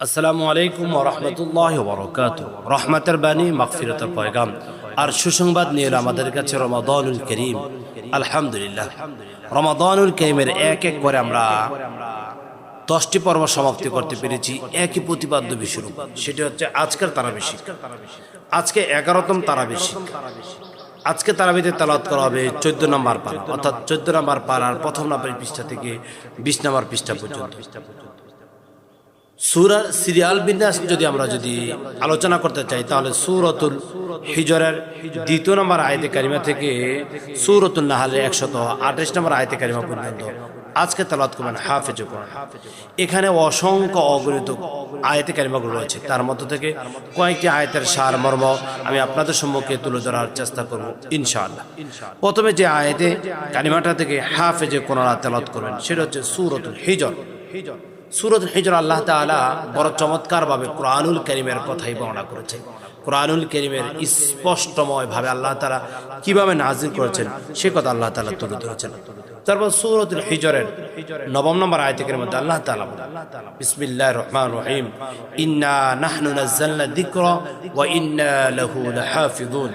আসসালামু আলাইকুম ওয়া রাহমাতুল্লাহি ওয়া বারাকাতুহু। রহমতের বাণী, মাগফিরাতের পয়গাম আর সুসংবাদ নিয়ে এলো আমাদের কাছে রমাদানুল করিম। আলহামদুলিল্লাহ, রমাদানুল করিমের এক এক করে আমরা 10টি পর্ব সমাপ্তি করতে পেরেছি একই প্রতিপাদ্য বিষয়ের উপর। সেটি হচ্ছে আজকের তারাবি শিক্ষা। আজকে 11তম তারাবি শিক্ষা। আজকে তারাবিতে তেলাওয়াত করা হবে 14 নম্বর পারা, অর্থাৎ 14 নম্বর পারার প্রথম নম্বর পৃষ্ঠা থেকে 20 নম্বর পৃষ্ঠা পর্যন্ত। সূরার সিরিয়াল বিন্যাস যদি আমরা আলোচনা করতে চাই, তাহলে সূরাতুল হিজরের 2 নম্বর আয়াতে কারিমা থেকে সূরাতুন নাহলের 128 নম্বর আয়াতে কারিমা পর্যন্ত আজকে তেলাওয়াত করবেন হাফেজে কোরআন। এখানে অসংখ্য অগণিত আয়াতে কারিমাগুলো রয়েছে, তার মধ্য থেকে কয়েকটি আয়াতের সারমর্ম আমি আপনাদের সম্মুখে তুলে ধরার চেষ্টা করব ইনশাআল্লাহ। প্রথমে যে আয়াতে কারিমাটা থেকে হাফেজে কোরআন তেলাওয়াত করবেন সেটা হচ্ছে সূরাতুল হিজর। সূরাতুল হিজর আল্লাহ তাআলা বড় চমৎকারভাবে কোরআনুল কারীমের কথাই বর্ণনা করেছেন। কোরআনুল কারীমের স্পষ্টময় ভাবে আল্লাহ তাআলা কিভাবে নাযিল করেছেন সে কথা আল্লাহ তাআলা তুলে ধরেছেন। তারপর সূরাতুল হিজরের 9 নম্বর আয়াতের মধ্যে আল্লাহ তাআলা বলেন, বিসমিল্লাহির রহমানির রহিম, ইন্না নাহনু নাযালনা যিকরা ওয়া ইন্না লাহু লাহাফিজুন।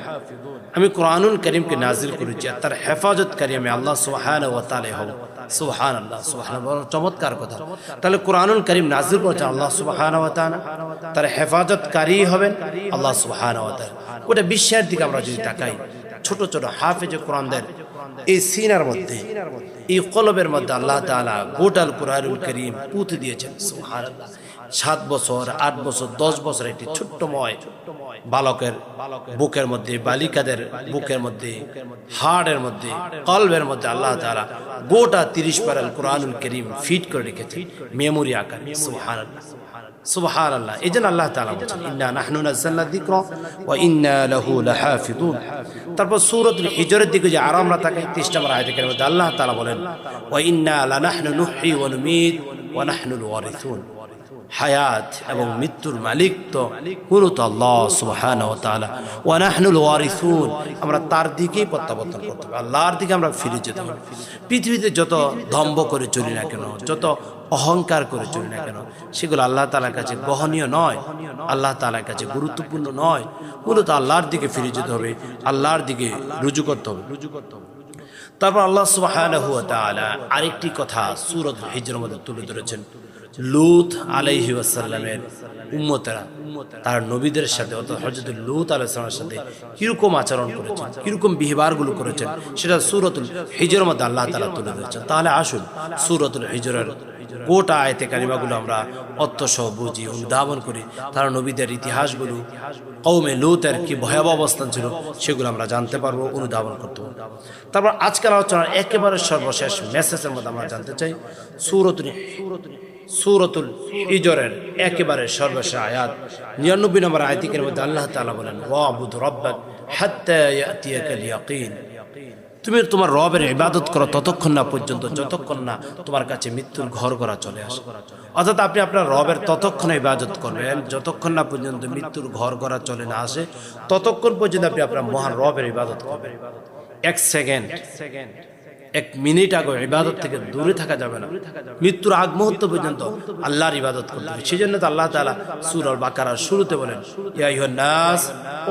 আমি কোরআনুল কারীমকে নাযিল করেছি আর তার হেফাজতকারী আমি আল্লাহ সুবহানাহু ওয়া তাআলা হব। সুবহানাল্লাহ, সুবহানাল্লাহ, চমৎকার কথা। তাহলে কোরআনুল কারীম নাযিল করেছেন আল্লাহ সুবহানাহু ওয়া তাআলা, তার হেফাজতকারী হবেন আল্লাহ সুবহানাহু ওয়া তাআলা। গোটা বিশ্বের দিকে আমরা যদি তাকাই, ছোট ছোট হাফেজে কোরআনদের এই সিনার মধ্যে, এই কলবের মধ্যে আল্লাহ তাআলা গোটাল কোরআনুল কারীম পুঁতে দিয়েছেন। সুবহানাল্লাহ, 7 বছর 8 বছর 10 বছর একটি ছোট্টময় বালকের বুকের মধ্যে, বালিকাদের বুকের মধ্যে, হাড়ের মধ্যে, কলবের মধ্যে আল্লাহ তাআলা গোটা 30 পারাল কোরআনুল কারীম ফিট করে রেখেছেন মেমোরি আকারে। সুবহানাল্লাহ, সুবহানাল্লাহ। এজন্য আল্লাহ তাআলা বলেন, ইন্না নাহনু নাযালনা যিকরা ওয়া ইন্না লাহু লাহাফিজুন। তারপর সূরাতুল হিজরের দিকে যে আরো আমরা তাকাই, 30 নম্বর আয়াতের মধ্যে আল্লাহ তাআলা বলেন, ওয়া ইন্না লানাহনু নুহয়ি ওয়া নুমীত ওয়া নাহনুল ওয়ারিসুন। হায়াত এবং মৃত্যুর মালিক তো মূলত আল্লাহ সুবহানাহু ওয়া তাআলা। ওয়া নাহনুল ওয়ারিসুন, আমরা তার দিকেই প্রত্যাবর্তন করতে হবে, আল্লাহর দিকে আমরা ফিরে যেতে হবে। পৃথিবীতে যত দম্ভ করে চলি না কেন, যত অহংকার করে চলি না কেন, সেগুলো আল্লাহ তাআলার কাছে গ্রহণীয় নয়, আল্লাহ তাআলার কাছে গুরুত্বপূর্ণ নয়। মূলত আল্লাহর দিকে ফিরে যেতে হবে, আল্লাহর দিকে রুজু করতে হবে। তারপর আল্লাহ সুবহানাহু ওয়া তাআলা আরেকটি কথা সূরাতুল হিজরের মধ্যে তুলে ধরেছেন। লূত আলাইহি ওয়াসাল্লামের উম্মতেরা তার নবীদের সাথে, অর্থাৎ হযরত লূত আলাইহিস সালামের সাথে কিরকম আচরণ করেছেন, কিরকম ব্যবহারগুলো করেছেন, সেটা সূরাতুল হিজরের মধ্যে আল্লাহ তাআলা তুলে ধরেছেন। তাহলে আসুন সূরাতুল হিজরের গোটা আয়াতে কারিমাগুলো আমরা অর্থসহ বুঝি, অনুধাবন করি। তার নবীদের ইতিহাসগুলো, কওমে লূতের কি ভয়াবহ অবস্থান ছিল, সেগুলো আমরা জানতে পারবো, অনুধাবন করতে পারবো। তারপর আজকের আলোচনার একেবারে সর্বশেষ মেসেজের মধ্যে আমরা জানতে চাই সূরাতুল হিজরের একেবারে সর্বশেষ আয়াত 99 নম্বর আয়াতের মধ্যে আল্লাহ তাআলা বলেন, ওয়াবুদ রাব্বাক হাত্তা ইয়াতিয়াকাল ইয়াকিন। তুমি তোমার রবের ইবাদত করো ততক্ষণ না পর্যন্ত যতক্ষণ না তোমার কাছে মৃত্যুর ঘর করা চলে আসে। অর্থাৎ আপনি আপনার রবের ততক্ষণ ইবাদত করবেন যতক্ষণ না পর্যন্ত মৃত্যুর ঘর করা চলে না আসে, ততক্ষণ পর্যন্ত আপনি আপনার মহান রবের ইবাদত করবেন। 1 সেকেন্ড 1 মিনিট আগে ইবাদত থেকে দূরে থাকা যাবে না, মৃত্যুর আগ মুহূর্ত পর্যন্ত আল্লাহর ইবাদত করতে হবে। সেজন্য তো আল্লাহ তাআলা সূরা আল বাকারার শুরুতে বলেন, ইয়া আইয়ুহান নাস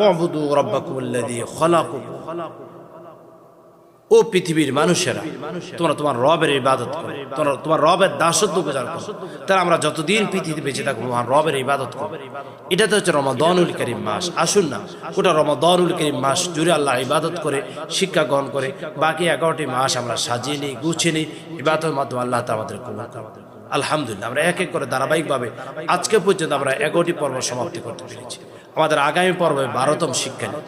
উবুদু রাব্বাকুমুল্লাযী খালাকাকুম। ও পৃথিবীর মানুষেরা, তোমরা তোমার রবের ইবাদত করো, তোমরা তোমার রবের দাসত্ব প্রচার করো। তাহলে আমরা যতদিন পৃথিবীতে বেঁচে থাকবো মহান রবের ইবাদত করব। এটাতে হচ্ছে রমাদানুল কারীম মাস। আসুন না গোটা রমাদানুল কারীম মাস জুড়ে আল্লাহ ইবাদত করে শিক্ষা গ্রহণ করে বাকি 11টি মাস আমরা সাজিয়ে নিই, গুছিয়ে নিই, ইবাদতের মাধ্যমে আল্লাহ তাআলা আমাদের কবুল করুন। আলহামদুলিল্লাহ, আমরা এক এক করে ধারাবাহিকভাবে আজকে পর্যন্ত আমরা 11টি পর্ব সমাপ্তি করতে পেরেছি। আমাদের আগামী পর্বে 12তম শিক্ষা নিয়ে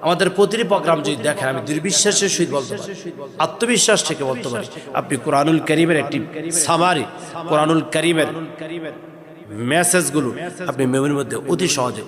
আমাদের প্রতিটি প্রোগ্রাম যদি দেখেন, আমি দুর্বিশ্বাসের সহিত বলতে পারি, আত্মবিশ্বাস থেকে বলতে পারি, আপনি কোরআনুল কারীমের একটি সামারি, কোরআনুল কারীমের মেসেজগুলো আপনি মেমোরির মধ্যে অতি সহজে